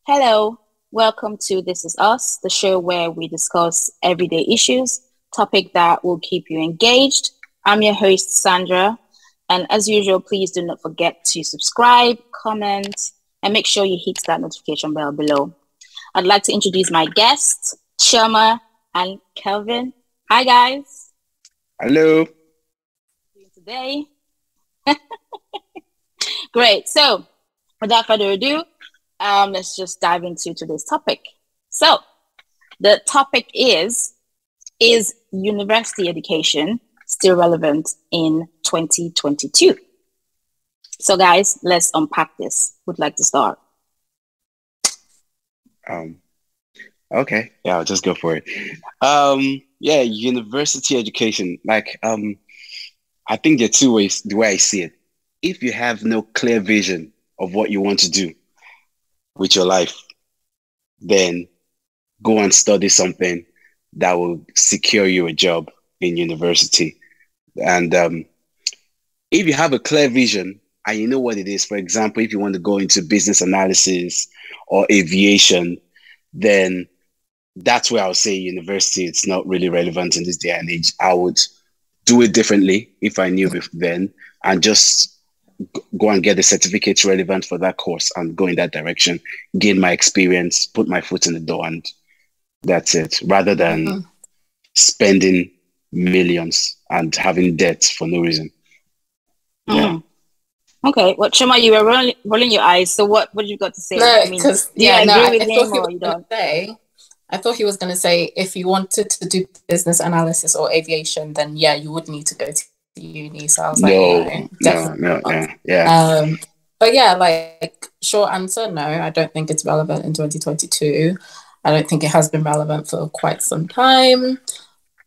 Hello, welcome to This Is Us, the show where we discuss everyday issues, topic that will keep you engaged. I'm your host, Sandra, and as usual, please do not forget to subscribe, comment, and make sure you hit that notification bell below. I'd like to introduce my guests, Shoma and Kelvin. Hi, guys. Hello. Today. Great. So, without further ado, let's just dive into today's topic. So, the topic is university education still relevant in 2022? So, guys, let's unpack this. Would like to start? Okay. Yeah, I'll just go for it. Yeah, university education. I think there are two ways, the way I see it. If you have no clear vision of what you want to do with your life, then go and study something that will secure you a job in university. And if you have a clear vision and you know what it is, for example, if you want to go into business analysis or aviation, then that's where I'll say university, it's not really relevant in this day and age. I would do it differently if I knew then, and just go and get the certificates relevant for that course and go in that direction, gain my experience, put my foot in the door, and that's it, rather than spending millions and having debt for no reason. Yeah. Okay. Well, Shoma, you were rolling your eyes. So what you got to say? No, because do you agree with him or you don't? I thought he was going to say if you wanted to do business analysis or aviation, then yeah, you would need to go to uni. So I was no, yeah. But yeah, like short answer, no, I don't think it's relevant in 2022. I don't think it has been relevant for quite some time.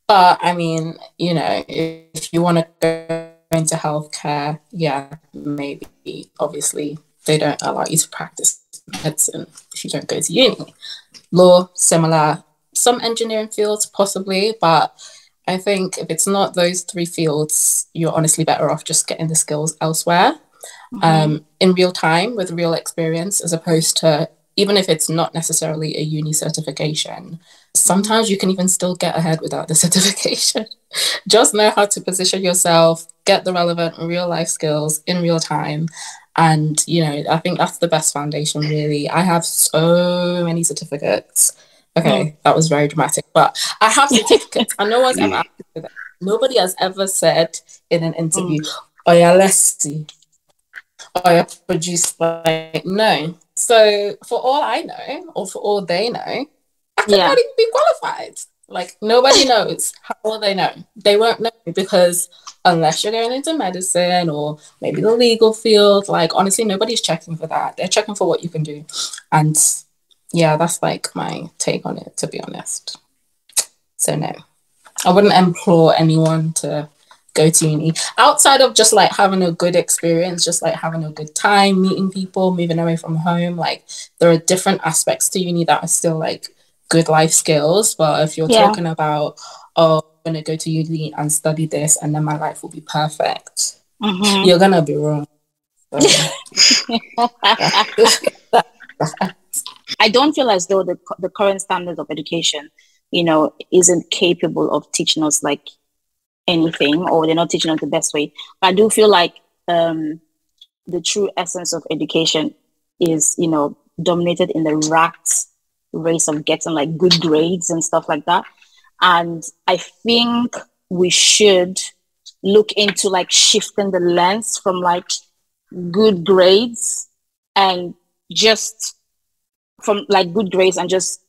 But I mean, you know, if you want to go into healthcare, yeah, maybe. Obviously, they don't allow you to practice medicine if you don't go to uni. Law, similar. Some engineering fields, possibly, but I think if it's not those three fields, you're honestly better off just getting the skills elsewhere, in real time with real experience, as opposed to, even if it's not necessarily a uni certification, sometimes you can even still get ahead without the certification. Just know how to position yourself, get the relevant real life skills in real time. And, you know, I think that's the best foundation, really. I have so many certificates. Okay, that was very dramatic, but I have certificates. And no one's ever asked me for that. Nobody has ever said in an interview, oh yeah, let's see. Oh yeah, produce, like, no. So for all I know, or for all they know, I could not even be qualified. Like, nobody knows. How will they know? They won't know, because unless you're going into medicine or maybe the legal field, like, honestly, nobody's checking for that. They're checking for what you can do. And yeah, that's like my take on it, to be honest. So no, I wouldn't implore anyone to go to uni outside of just like having a good experience, just like having a good time, meeting people, moving away from home. Like, there are different aspects to uni that are still like good life skills. But if you're talking about, oh, I'm going to go to uni and study this and then my life will be perfect, you're going to be wrong. So, I don't feel as though the current standard of education, you know, isn't capable of teaching us like anything, or they're not teaching us the best way. But I do feel like the true essence of education is, you know, dominated in the rat race of getting like good grades and stuff like that. And I think we should look into like shifting the lens from like good grades and just from like good grades and just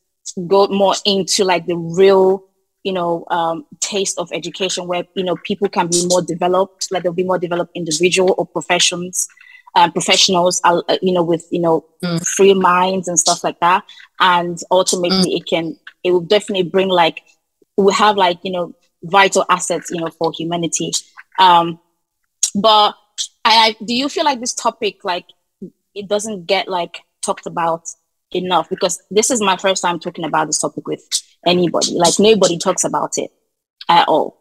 go more into like the real, you know, taste of education, where, you know, people can be more developed, like there'll be more developed individual or professionals, you know, with, you know, free minds and stuff like that. And ultimately it will definitely bring like, we have like, you know, vital assets, you know, for humanity. But do you feel like this topic, like, it doesn't get like talked about enough? Because this is my first time talking about this topic with anybody. Like, nobody talks about it at all.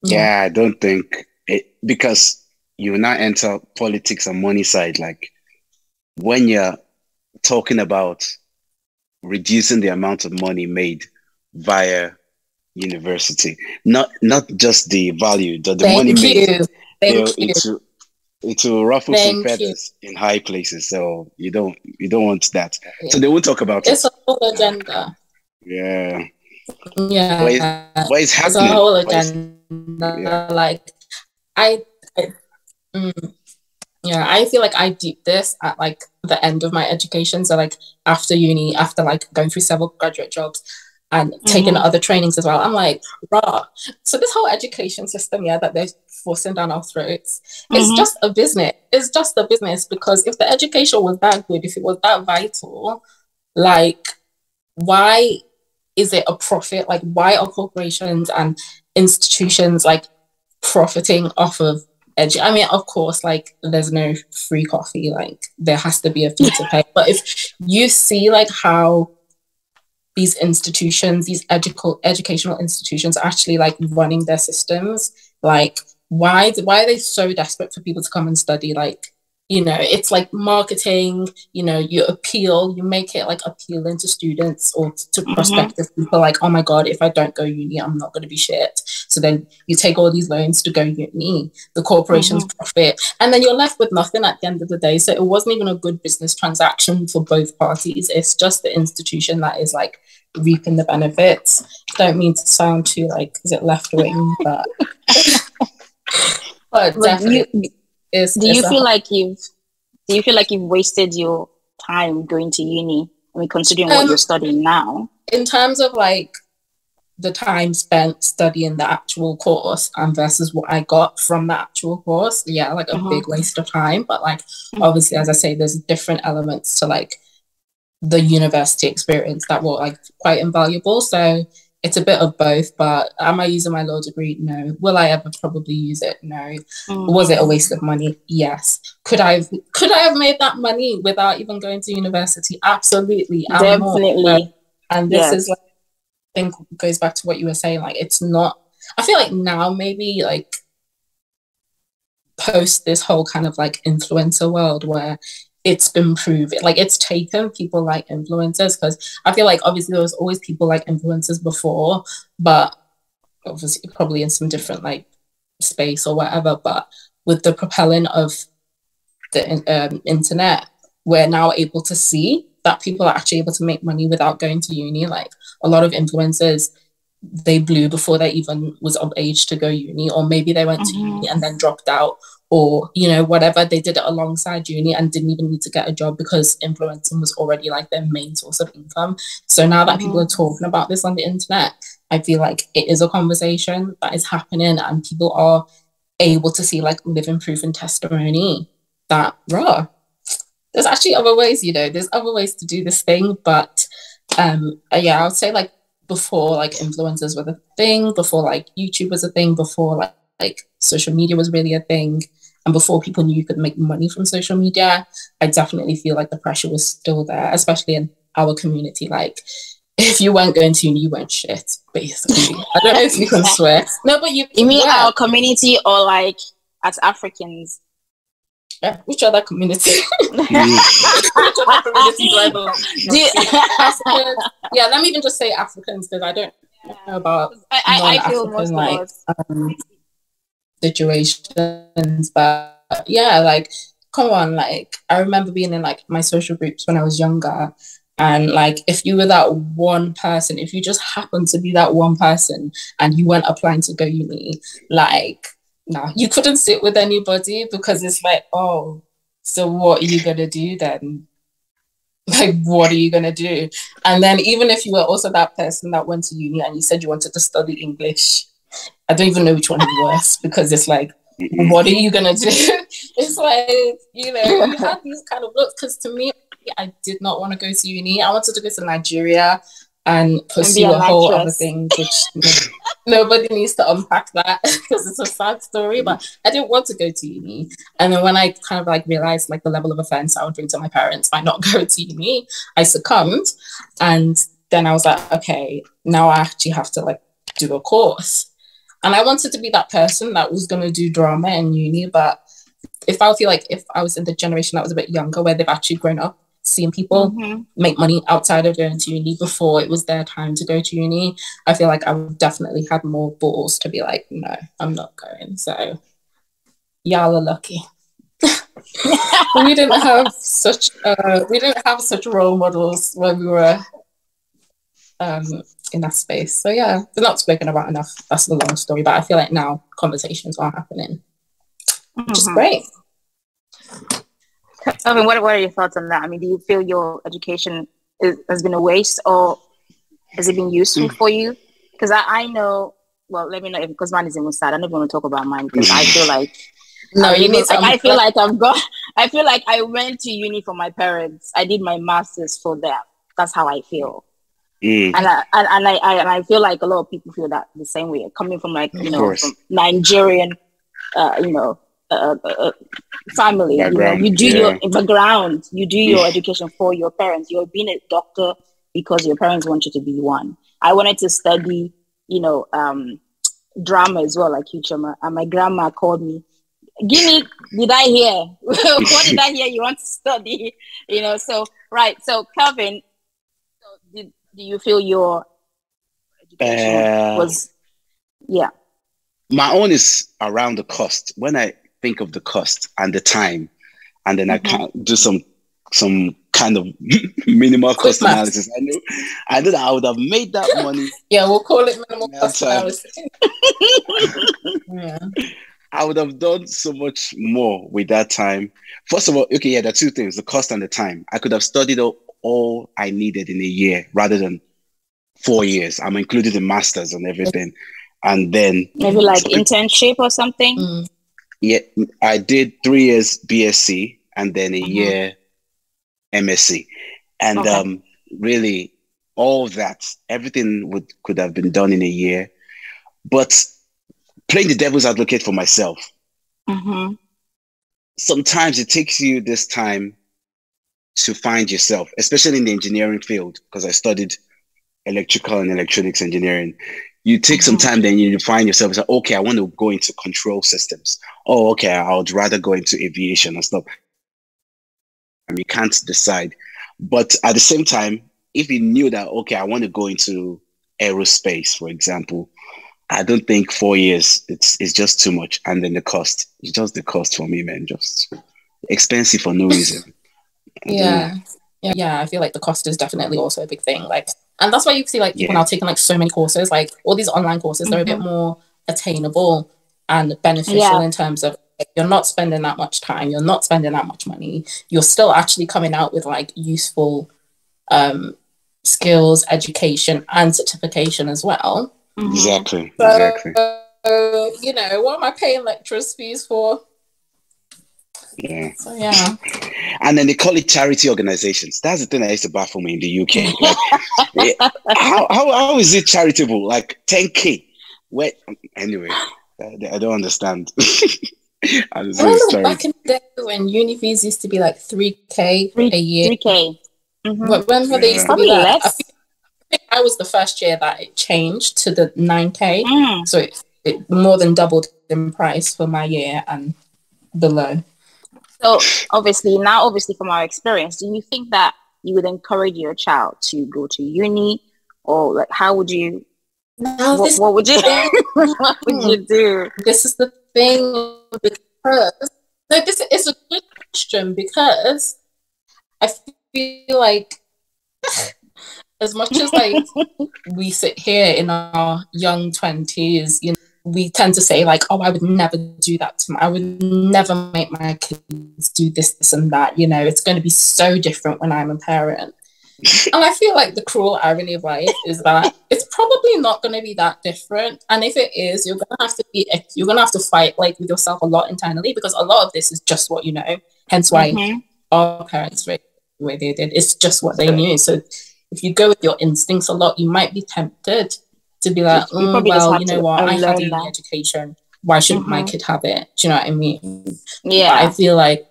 Yeah, I don't think it, because you now enter politics and money side. Like, when you're talking about reducing the amount of money made via university, not just the value, the money made. Thank you. It will ruffle some feathers in high places, so you don't want that. Yeah. So they won't talk about it's a whole agenda. Yeah. But it's happening. It's a whole agenda. Like I feel like I did this at like the end of my education. So like after uni, after like going through several graduate jobs and taking other trainings as well, I'm like, rah. So this whole education system, that they're forcing down our throats, it's just a business. It's just a business, because if the education was that good, if it was that vital, like, why is it a profit? Like, why are corporations and institutions like profiting off of I mean, of course, like there's no free coffee, like there has to be a fee to pay. But if you see like how these institutions, these educational institutions are actually like running their systems, like why are they so desperate for people to come and study? Like, it's like marketing, you make it like appealing to students or to prospective people, like, oh my God, if I don't go uni, I'm not going to be shit. So then you take all these loans to go uni, the corporations profit, and then you're left with nothing at the end of the day. So it wasn't even a good business transaction for both parties. It's just the institution that is like reaping the benefits. Don't mean to sound too like, is it left wing, but but definitely. Do you feel like you've wasted your time going to uni? I mean, considering what you're studying now. In terms of like the time spent studying the actual course and versus what I got from the actual course, like a big waste of time. But like obviously, as I say, there's different elements to like the university experience that were like quite invaluable. So it's a bit of both. But am I using my law degree? No. Will I ever probably use it? No. Was it a waste of money? Yes. Could I have made that money without even going to university? Absolutely. Definitely. And this is like, I think goes back to what you were saying. Like, it's not. I feel like now maybe like post this whole kind of like influencer world where it's been proven, like it's taken people like influencers, because I feel like obviously there was always people like influencers before, but obviously probably in some different like space or whatever. But with the propelling of the internet, we're now able to see that people are actually able to make money without going to uni. Like a lot of influencers, they blew before they even was of age to go uni, or maybe they went to uni and then dropped out, or whatever, they did it alongside uni and didn't even need to get a job because influencing was already like their main source of income. So now that people are talking about this on the internet, I feel like it is a conversation that is happening and people are able to see like living proof and testimony that there's actually other ways, there's other ways to do this thing. But I would say like before like influencers were the thing, before like YouTube was a thing, before like social media was really a thing, and before people knew you could make money from social media, I definitely feel like the pressure was still there, especially in our community. Like if you weren't going to uni, you weren't shit, basically. I don't know if you can swear. No, but you mean our community, or like as Africans? Which other community? Which other community do I belong? Africans. Yeah, let me even just say Africans, because I don't know about I feel most like, of us. Situations. But yeah, like come on, like I remember being in like my social groups when I was younger, and like if you were that one person, if you just happened to be that one person and you weren't applying to go uni, like no, you couldn't sit with anybody, because it's like, oh, so what are you gonna do then? Like, what are you gonna do? And then even if you were also that person that went to uni and you said you wanted to study English, I don't even know which one is worse, because it's like, what are you gonna do? It's like, you have these kind of looks. Because to me, I did not want to go to uni. I wanted to go to Nigeria and pursue a whole other thing, which nobody needs to unpack that, because it's a sad story. But I didn't want to go to uni. And then when I kind of like realized like the level of offense I would bring to my parents by not going to uni, I succumbed. And then I was like, okay, now I actually have to like do a course. And I wanted to be that person that was going to do drama in uni. But if I feel like if I was in the generation that was a bit younger, where they've actually grown up seen people make money outside of going to uni before it was their time to go to uni. I feel like I would definitely had more balls to be like, no, I'm not going. So y'all are lucky. we didn't have such role models when we were in that space. So yeah, they're not spoken about enough. That's the long story, but I feel like now conversations are happening, which is great. I mean, what are your thoughts on that? I mean, do you feel your education has been a waste, or has it been useful for you? Because I know, well, let me know, because mine is even sad. I don't want to talk about mine because I feel like I feel like I went to uni for my parents. I did my master's for them. That's how I feel. And I feel like a lot of people feel that the same way. Coming from from Nigerian, family, you do your background, you do your education for your parents. You're being a doctor because your parents want you to be one. I wanted to study, drama as well, like you, Chama. And my grandma called me, did I hear? What did I hear you want to study? So, right. So, Calvin, do you feel your education was, My own is around the cost. When I think of the cost and the time, and then I can't do some kind of minimal cost analysis. I know that I would have made that money. Yeah, we'll call it minimal cost analysis. I would have done so much more with that time. First of all, there are two things, the cost and the time. I could have studied all I needed in a year rather than 4 years. I'm included in masters and everything. And then maybe like internship or something. Yeah, I did 3 years BSc and then a year MSc, and really all that, everything could have been done in a year. But playing the devil's advocate for myself, sometimes it takes you this time to find yourself, especially in the engineering field, because I studied electrical and electronics engineering. You take some time, then you find yourself, it's like, okay, I want to go into control systems. Oh, okay, I would rather go into aviation and stuff. And you can't decide. But at the same time, if you knew that, okay, I want to go into aerospace, for example, I don't think 4 years, it's just too much. And then the cost, it's just the cost for me, man, just expensive for no reason. Yeah, I feel like the cost is definitely also a big thing. Like, and that's why you see like people now taking like so many courses, like all these online courses, they're a bit more attainable and beneficial in terms of like, you're not spending that much time, you're not spending that much money, you're still actually coming out with like useful skills, education, and certification as well. Exactly. What am I paying lecturers' fees for? Yeah. So, yeah. And then they call it charity organizations. That's the thing that used to baffle me in the UK. Like, how is it charitable? Like 10K. Anyway, I don't understand. I remember back in the day when uni fees used to be like 3K a year. 3K. When they used to be that? I think I was the first year that it changed to the 9K. So it more than doubled in price for my year and below. So obviously from our experience, do you think that you would encourage your child to go to uni, or like how would you? What would you? What would you do? This is the thing, because this is a good question, because I feel like as much as like we sit here in our young 20s, we tend to say like, oh, I would never do that to I would never make my kids do this and that. It's going to be so different when I'm a parent. And I feel like the cruel irony of life is that it's probably not going to be that different. And if it is, you're going to have to fight like with yourself a lot internally, because a lot of this is just what you know. Hence why our parents raised the way they did. It's just what they knew. So if you go with your instincts a lot, you might be tempted to be like, well, you know what, I had an education. Why shouldn't my kid have it? Do you know what I mean? Yeah. But I feel like,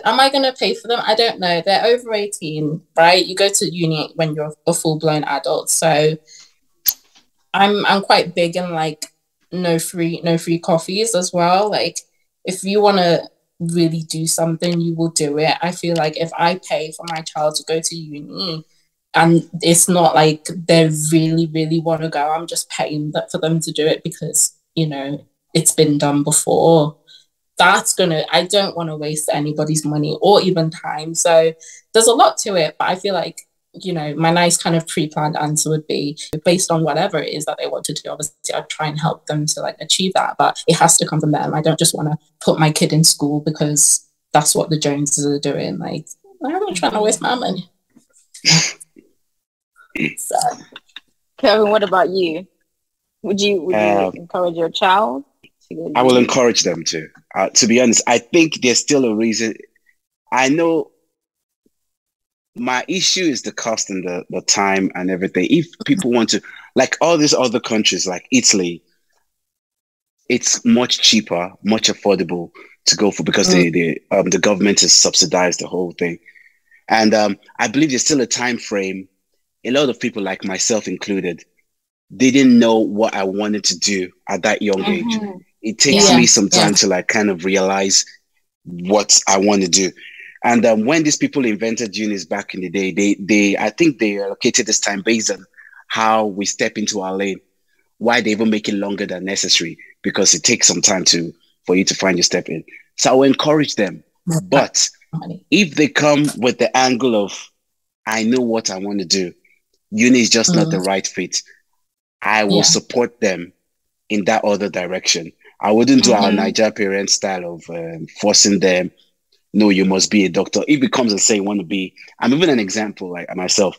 am I going to pay for them? I don't know. They're over 18, right? You go to uni when you're a full-blown adult. So I'm quite big in like no free coffees as well. Like if you want to really do something, you will do it. I feel like if I pay for my child to go to uni and it's not like they really, really want to go, I'm just paying for them to do it because, you know, it's been done before. I don't want to waste anybody's money or even time. So there's a lot to it, but I feel like, you know, my nice kind of pre-planned answer would be based on whatever it is that they want to do. Obviously, I'd try and help them to like achieve that, but it has to come from them. I don't just want to put my kid in school because that's what the Joneses are doing. Like, I'm not trying to waste my money. So. Kevin, what about you? Would you encourage your child? I will encourage them to be honest. I think there's still a reason. I know my issue is the cost and the time and everything. If people want to, like all these other countries like Italy, it's much cheaper, much affordable to go for because the government has subsidized the whole thing. And I believe there's still a time frame. A lot of people, like myself included, they didn't know what I wanted to do at that young age. It takes me some time to like kind of realize what I want to do. And when these people invented unis back in the day, I think they allocated this time based on how we step into our lane. Why they even make it longer than necessary, because it takes some time for you to find your step in. So I will encourage them. But if they come with the angle of, I know what I want to do, uni is just not the right fit, I will support them in that other direction. I wouldn't do our Niger parent style of forcing them, no, you must be a doctor. If it comes and say you want to be, I'm even an example, like myself.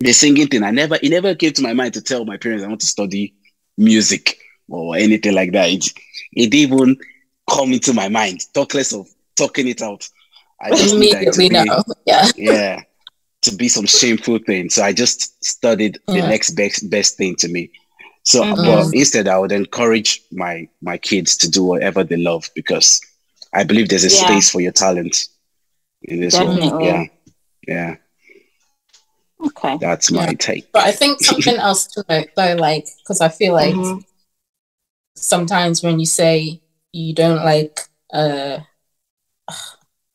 The singing thing, it never came to my mind to tell my parents I want to study music or anything like that. It didn't even come into my mind, talk less of talking it out. I just immediately know. To be some shameful thing. So I just studied the next best thing to me. So, but instead, I would encourage my kids to do whatever they love, because I believe there's a space for your talent in this world. Yeah. Okay. That's my take. But I think something else to note though, like, because I feel like sometimes when you say you don't like,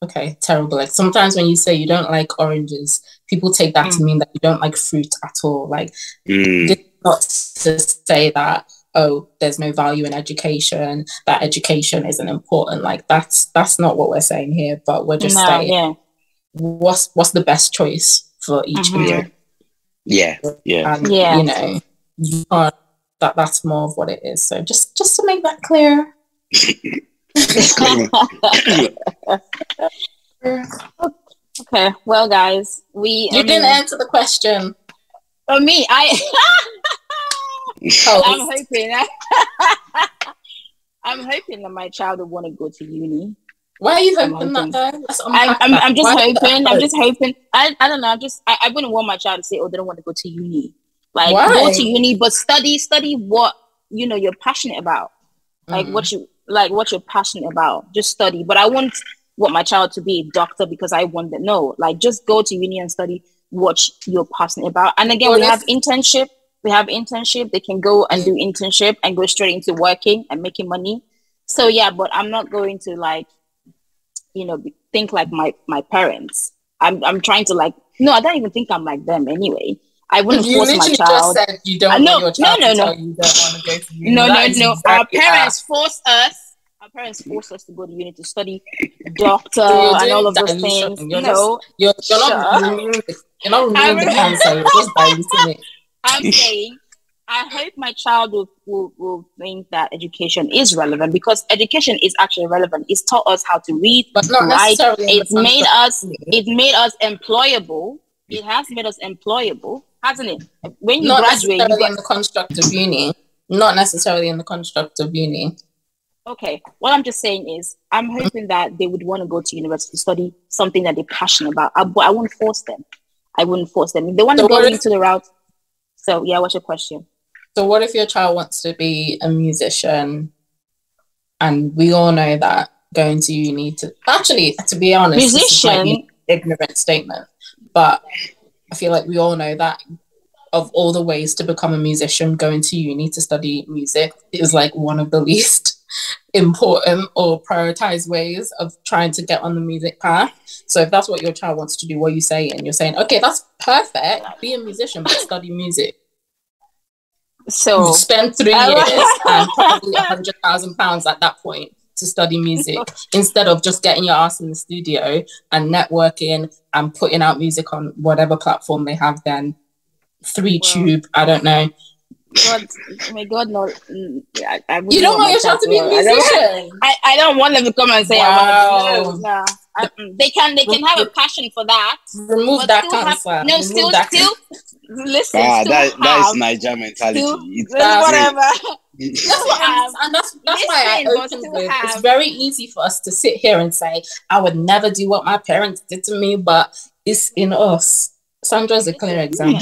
okay, terrible. Like sometimes when you say you don't like oranges, people take that to mean that you don't like fruit at all. Like, this is not to say that, oh, there's no value in education, that education isn't important. Like that's not what we're saying here, but we're just saying what's the best choice for each individual. And you know, you can't, that's more of what it is. So just to make that clear. Okay, well guys, you didn't answer the question. For me, I'm hoping that my child will want to go to uni. Why are you hoping that though? I'm just hoping. I don't know. I wouldn't want my child to say, "Oh, they don't want to go to uni." Like, go to uni, but study what you're passionate about. Like what you're passionate about. Just study. But I want my child to be a doctor because I want them. No, like just go to uni and study what you're passionate about. And again, we have internship. They can go and do internship and go straight into working and making money. So yeah, but I'm not going to think like my parents. I'm trying to no, I don't even think I'm like them anyway. I wouldn't force my child. Just said you don't want your child to tell you don't want to go to uni. No. Our parents force us. Our parents force us to go to uni to study doctor and all of those things. You're not removing the answer. You're just diluting it. I'm saying, I hope my child will think that education is relevant, because education is actually relevant. It's taught us how to read, but not necessarily. It made us employable. It has made us employable, hasn't it? When you graduate, in the construct of uni. Not necessarily in the construct of uni. Okay, what I'm just saying is, I'm hoping that they would want to go to university to study something that they're passionate about. But I wouldn't force them. If they want to go into the route. So yeah, what's your question? So what if your child wants to be a musician, and we all know that going to uni to be honest, musician, this is an ignorant statement, but I feel like we all know that of all the ways to become a musician, going to uni to study music is like one of the least important or prioritized ways of trying to get on the music path. So if that's what your child wants to do, what you say, and you're saying, okay, that's perfect, be a musician, but study music. So spend 3 years and probably £100,000 at that point to study music instead of just getting your ass in the studio and networking and putting out music on whatever platform they have then. 3Tube, I don't know. God, may God not. I you don't want your child to be a musician. I don't want them to come and say, I want to. No. They can have a passion for that. Remove that cancer. Still listen. That is Niger mentality. Whatever. That's why I opened with. It's very easy for us to sit here and say, I would never do what my parents did to me, but it's in us. Sandra's a clear example.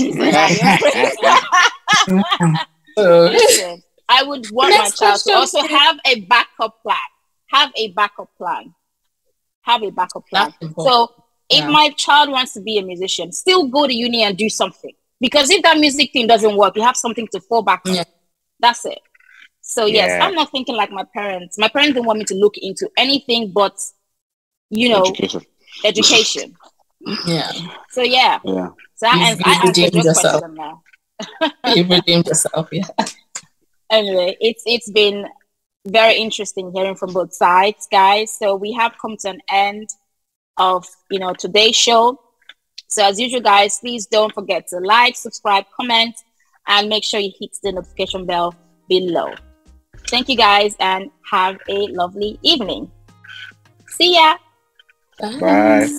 Listen, I would want my child to also have a backup plan. So if my child wants to be a musician, still go to uni and do something. Because if that music thing doesn't work, you have something to fall back on. That's it. So yes, I'm not thinking like my parents. My parents didn't want me to look into anything but, education. Yeah. So yeah. So I answered your question now. You redeemed yourself, yeah. Anyway, it's been very interesting hearing from both sides, guys. So we have come to an end of today's show. So as usual, guys, please don't forget to like, subscribe, comment, and make sure you hit the notification bell below. Thank you, guys, and have a lovely evening. See ya. Bye.